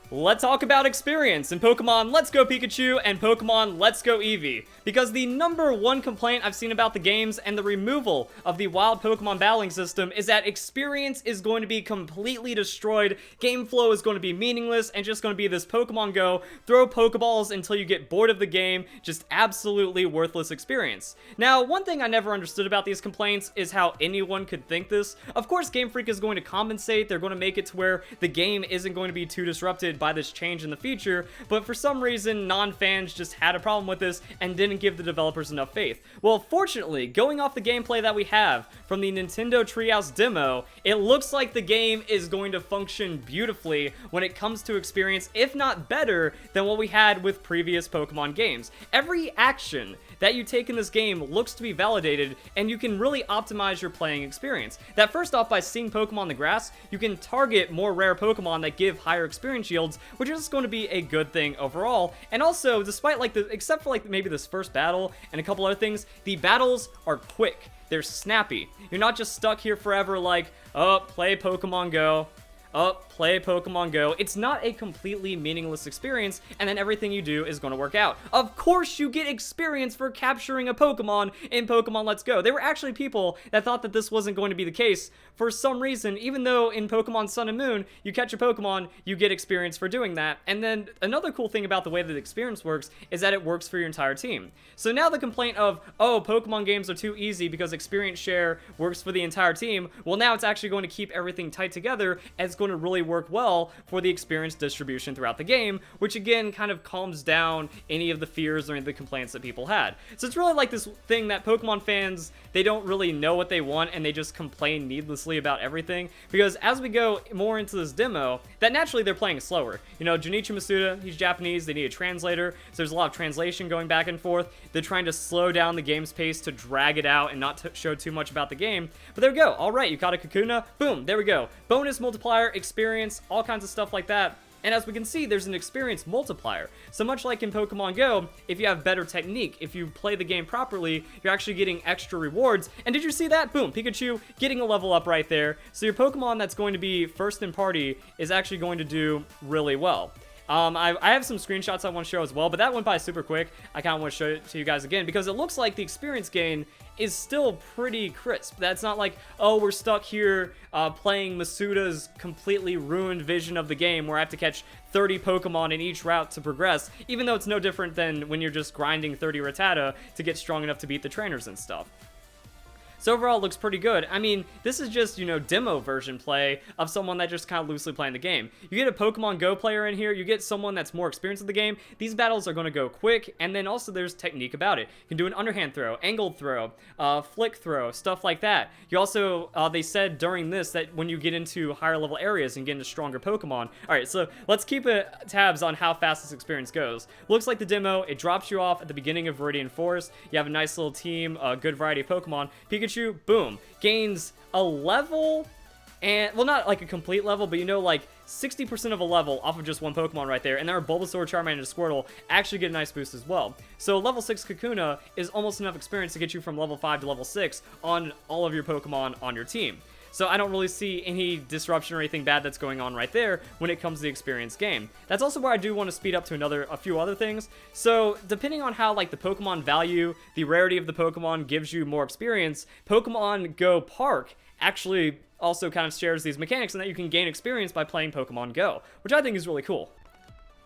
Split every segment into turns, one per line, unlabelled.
Let's talk about experience in Pokemon Let's Go Pikachu and Pokemon Let's Go Eevee. Because the number one complaint I've seen about the games and the removal of the wild Pokemon battling system is that experience is going to be completely destroyed, game flow is going to be meaningless, and just going to be this Pokemon Go, throw Pokeballs until you get bored of the game, just absolutely worthless experience. Now, one thing I never understood about these complaints is how anyone could think this. Of course, Game Freak is going to compensate, they're going to make it to where the game isn't going to be too disrupted by this change in the future, but for some reason, non-fans just had a problem with this and didn't give the developers enough faith. Well, fortunately, going off the gameplay that we have from the Nintendo Treehouse demo, it looks like the game is going to function beautifully when it comes to experience, if not better than what we had with previous Pokemon games. Every action that you take in this game looks to be validated, and you can really optimize your playing experience. That first off, by seeing Pokemon in the grass, you can target more rare Pokemon that give higher experience yields, which is going to be a good thing overall. And also, despite except for maybe this first battle and a couple other things, the battles are quick. They're snappy. You're not just stuck here forever like, oh, play Pokemon Go. Play Pokemon Go. It's not a completely meaningless experience, and then everything you do is going to work out. Of course you get experience for capturing a Pokemon in Pokemon Let's Go. There were actually people that thought that this wasn't going to be the case for some reason, even though in Pokemon Sun and Moon, you catch a Pokemon, you get experience for doing that. And then another cool thing about the way that experience works is that it works for your entire team. So now the complaint of, oh, Pokemon games are too easy because experience share works for the entire team, well, now it's actually going to keep everything tight together, and it's going to really work well for the experience distribution throughout the game, which again kind of calms down any of the fears or any of the complaints that people had. So it's really like this thing that Pokemon fans, they don't really know what they want and they just complain needlessly about everything, because as we go more into this demo, that naturally they're playing slower. You know, Junichi Masuda, he's Japanese, they need a translator, so there's a lot of translation going back and forth. They're trying to slow down the game's pace to drag it out and not show too much about the game, but there we go. Alright, you caught a Kakuna, boom, there we go. Bonus multiplier, experience, all kinds of stuff like that. And as we can see, there's an experience multiplier. So much like in Pokemon Go, if you have better technique, if you play the game properly, you're actually getting extra rewards. And did you see that? Boom, Pikachu getting a level up right there. So your Pokemon that's going to be first in party is actually going to do really well. I have some screenshots I want to show as well, but that went by super quick. I kind of want to show it to you guys again because it looks like the experience gain is still pretty crisp. That's not like, oh, we're stuck here playing Masuda's completely ruined vision of the game where I have to catch 30 Pokemon in each route to progress, even though it's no different than when you're just grinding 30 Rattata to get strong enough to beat the trainers and stuff. So overall, it looks pretty good. I mean, this is just, you know, demo version play of someone that just kind of loosely playing the game. You get a Pokemon Go player in here, you get someone that's more experienced in the game, these battles are going to go quick, and then also there's technique about it. You can do an underhand throw, angled throw, flick throw, stuff like that. You also, they said during this that when you get into higher level areas and get into stronger Pokemon. Alright, so let's keep tabs on how fast this experience goes. Looks like the demo, it drops you off at the beginning of Viridian Forest. You have a nice little team, a good variety of Pokemon. Pikachu, boom, gains a level, and, well, not like a complete level, but you know, like 60% of a level off of just one Pokemon right there, and our Bulbasaur, Charmander, and Squirtle actually get a nice boost as well. So level 6 Kakuna is almost enough experience to get you from level 5 to level 6 on all of your Pokemon on your team. So I don't really see any disruption or anything bad that's going on right there when it comes to the experience game. That's also where I do want to speed up to a few other things. So depending on how like the Pokemon value, the rarity of the Pokemon gives you more experience, Pokemon Go Park actually also kind of shares these mechanics in that you can gain experience by playing Pokemon Go, which I think is really cool.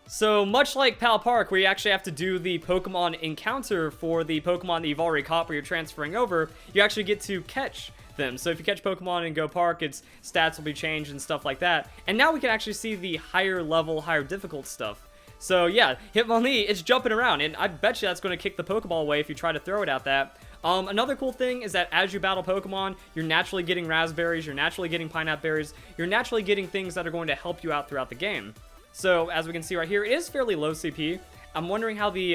So much like Pal Park, where you actually have to do the Pokemon encounter for the Pokemon that you've already caught where you're transferring over, you actually get to catch them. So if you catch Pokemon in Go Park, its stats will be changed and stuff like that. And now we can actually see the higher level, higher difficult stuff. So yeah, Hitmonlee, it's jumping around, and I bet you that's going to kick the Pokeball away if you try to throw it at that. Another cool thing is that as you battle Pokemon, you're naturally getting raspberries, you're naturally getting pineapple berries, you're naturally getting things that are going to help you out throughout the game. So as we can see right here, it is fairly low CP. I'm wondering how the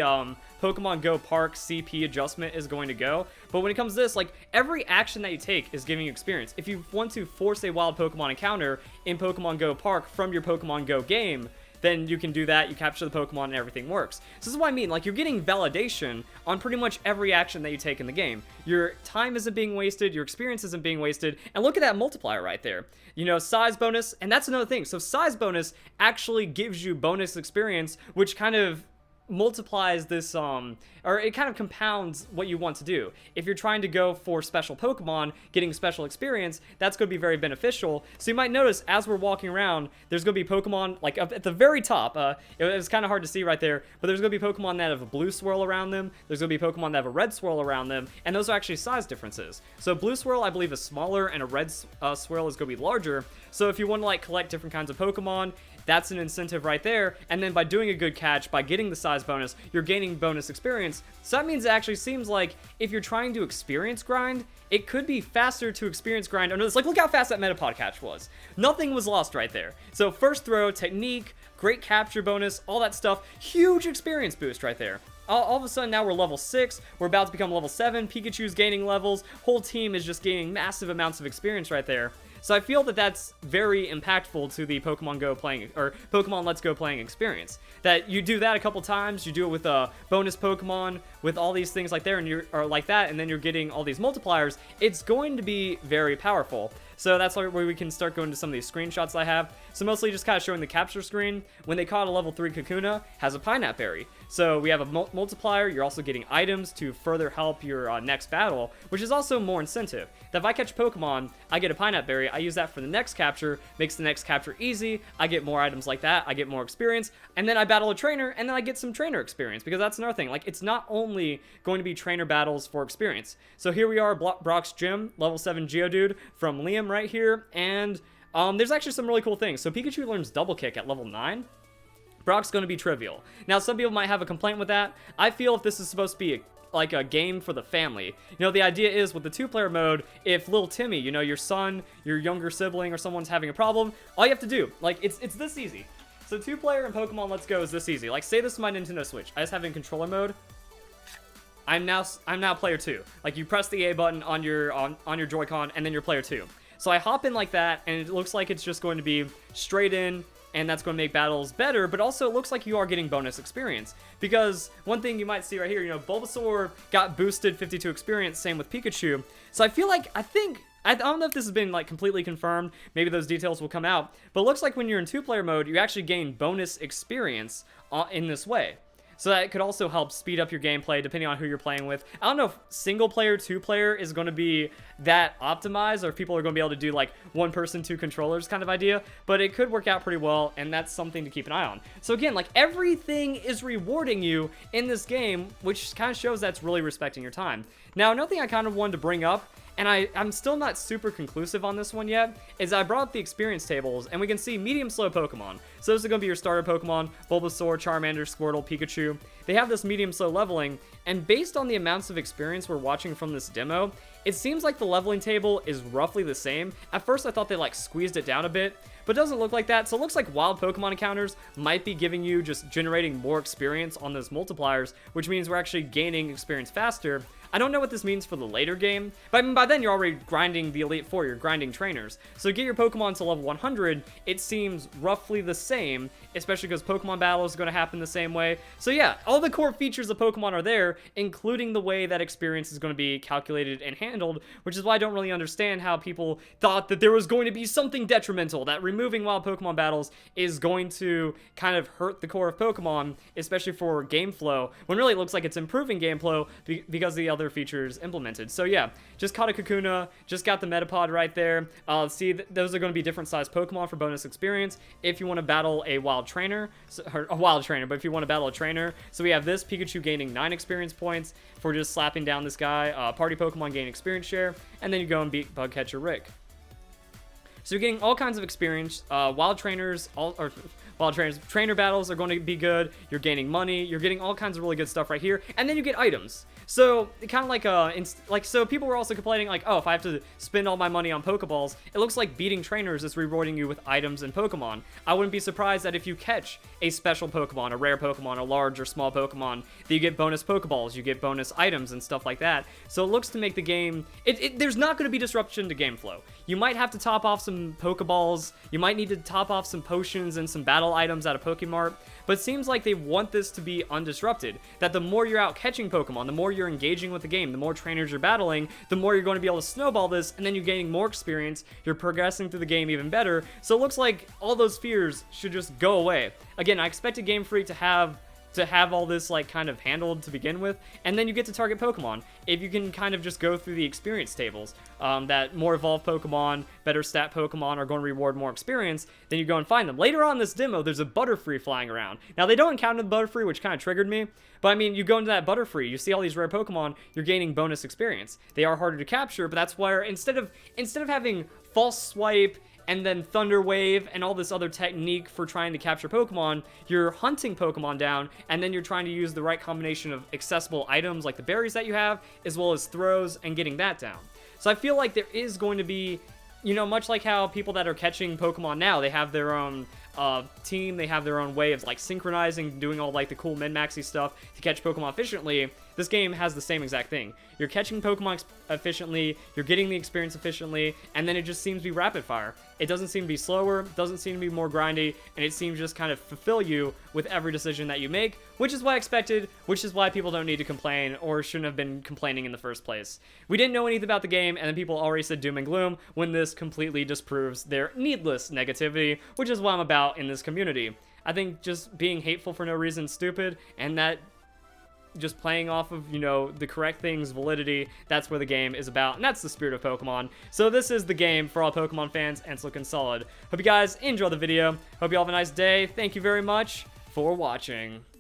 Pokemon Go Park CP adjustment is going to go. But when it comes to this, like, every action that you take is giving you experience. If you want to force a wild Pokemon encounter in Pokemon Go Park from your Pokemon Go game, then you can do that, you capture the Pokemon, and everything works. So this is what I mean, like, you're getting validation on pretty much every action that you take in the game. Your time isn't being wasted, your experience isn't being wasted, and look at that multiplier right there. You know, size bonus, and that's another thing. So size bonus actually gives you bonus experience, which kind of multiplies this, or it kind of compounds what you want to do. If you're trying to go for special Pokemon, getting special experience, that's going to be very beneficial. So you might notice as we're walking around, there's going to be Pokemon, like up at the very top, it was kind of hard to see right there, but there's going to be Pokemon that have a blue swirl around them, there's going to be Pokemon that have a red swirl around them, and those are actually size differences. So blue swirl, I believe, is smaller, and a red swirl is going to be larger. So if you want to, like, collect different kinds of Pokemon, that's an incentive right there, and then by doing a good catch, by getting the size bonus, you're gaining bonus experience. So that means it actually seems like if you're trying to experience grind, it could be faster to experience grind under this. Like, look how fast that Metapod catch was. Nothing was lost right there. So first throw, technique, great capture bonus, all that stuff, huge experience boost right there. All of a sudden, now we're level 6, we're about to become level 7, Pikachu's gaining levels, whole team is just gaining massive amounts of experience right there. So I feel that that's very impactful to the Pokemon Go playing, or Pokemon Let's Go playing experience. That you do that a couple times, you do it with a bonus Pokemon, with all these things like there, and or like that, and then you're getting all these multipliers. It's going to be very powerful. So that's where we can start going to some of these screenshots I have. So mostly just kind of showing the capture screen. When they caught a level 3 Kakuna, has a Pineapple Berry. So we have a multiplier, you're also getting items to further help your next battle, which is also more incentive. That if I catch Pokemon, I get a Pineapple Berry, I use that for the next capture, makes the next capture easy, I get more items like that, I get more experience, and then I battle a trainer, and then I get some trainer experience, because that's another thing. Like, it's not only going to be trainer battles for experience. So here we are, Brock's Gym, level 7 Geodude from Liam right here, and there's actually some really cool things. So Pikachu learns Double Kick at level 9. Brock's going to be trivial. Now, some people might have a complaint with that. I feel if this is supposed to be like a game for the family. You know, the idea is with the 2-player mode, if little Timmy, you know, your son, your younger sibling, or someone's having a problem, all you have to do, like, it's this easy. So 2-player in Pokemon Let's Go is this easy. Like, say this is my Nintendo Switch. I just have it in controller mode. I'm now player 2. Like, you press the A button on your Joy-Con, and then you're player 2. So I hop in like that, and it looks like it's just going to be straight in, and that's going to make battles better, but also it looks like you are getting bonus experience. Because one thing you might see right here, you know, Bulbasaur got boosted 52 experience, same with Pikachu. So I feel like, I don't know if this has been, like, completely confirmed, maybe those details will come out, but it looks like when you're in 2-player mode, you actually gain bonus experience in this way. So that could also help speed up your gameplay depending on who you're playing with. I don't know if single player, 2-player is going to be that optimized, or if people are going to be able to do like 1 person, 2 controllers kind of idea, but it could work out pretty well, and that's something to keep an eye on. So again, like, everything is rewarding you in this game, which kind of shows that's really respecting your time. Now, another thing I kind of wanted to bring up, and I'm still not super conclusive on this one yet, is I brought up the experience tables, and we can see medium-slow Pokemon. So those are going to be your starter Pokemon, Bulbasaur, Charmander, Squirtle, Pikachu. They have this medium-slow leveling, and based on the amounts of experience we're watching from this demo, it seems like the leveling table is roughly the same. At first, I thought they, like, squeezed it down a bit, but it doesn't look like that. So it looks like wild Pokemon encounters might be giving you just generating more experience on those multipliers, which means we're actually gaining experience faster. I don't know what this means for the later game, but I mean, by then you're already grinding the Elite Four, you're grinding trainers. So to get your Pokemon to level 100, it seems roughly the same, especially because Pokemon battles are going to happen the same way. So yeah, all the core features of Pokemon are there, including the way that experience is going to be calculated and handled, which is why I don't really understand how people thought that there was going to be something detrimental, that removing wild Pokemon battles is going to kind of hurt the core of Pokemon, especially for game flow, when really it looks like it's improving game flow because of the other features implemented. So yeah, just caught a Kakuna, just got the Metapod right there. See, those are going to be different sized Pokemon for bonus experience if you want to battle a wild trainer, but if you want to battle a trainer. So we have this Pikachu gaining 9 experience points for just slapping down this guy. Party Pokemon gain experience share, and then you go and beat Bugcatcher Rick. So you're getting all kinds of experience. Wild trainers, trainer battles are going to be good. You're gaining money. You're getting all kinds of really good stuff right here, and then you get items. So kind of like so people were also complaining like, oh, if I have to spend all my money on Pokeballs, it looks like beating trainers is rewarding you with items and Pokemon. I wouldn't be surprised that if you catch a special Pokemon, a rare Pokemon, a large or small Pokemon, that you get bonus Pokeballs, you get bonus items and stuff like that. So it looks to make the game, there's not going to be disruption to game flow. You might have to top off some some Pokeballs. You might need to top off some potions and some battle items at a Pokemart. But it seems like they want this to be undisrupted. That the more you're out catching Pokemon, the more you're engaging with the game, the more trainers you're battling, the more you're going to be able to snowball this, and then you're gaining more experience, you're progressing through the game even better. So it looks like all those fears should just go away. Again, I expected Game Freak to have all this like kind of handled to begin with, and then you get to target Pokemon. If you can kind of just go through the experience tables, that more evolved Pokemon, better stat Pokemon are going to reward more experience, then you go and find them. Later on in this demo, there's a Butterfree flying around. Now, they don't encounter the Butterfree, which kind of triggered me, but I mean, you go into that Butterfree, you see all these rare Pokemon, you're gaining bonus experience. They are harder to capture, but that's where instead of having False Swipe and then Thunder Wave and all this other technique for trying to capture Pokemon, you're hunting Pokemon down, and then you're trying to use the right combination of accessible items like the berries that you have, as well as throws, and getting that down. So I feel like there is going to be, you know, much like how people that are catching Pokemon now, they have their own team, they have their own way of like synchronizing, doing all like the cool min-maxy stuff to catch Pokemon efficiently. This game has the same exact thing. You're catching Pokemon efficiently, you're getting the experience efficiently, and then it just seems to be rapid fire. It doesn't seem to be slower, doesn't seem to be more grindy, and it seems to just kind of fulfill you with every decision that you make, which is what I expected, which is why people don't need to complain or shouldn't have been complaining in the first place. We didn't know anything about the game, and then people already said doom and gloom, when this completely disproves their needless negativity, which is what I'm about in this community. I think just being hateful for no reason is stupid, and that just playing off of, you know, the correct things, validity, that's where the game is about, and that's the spirit of Pokemon. So this is the game for all Pokemon fans, and it's looking solid. Hope you guys enjoy the video. Hope you all have a nice day. Thank you very much for watching.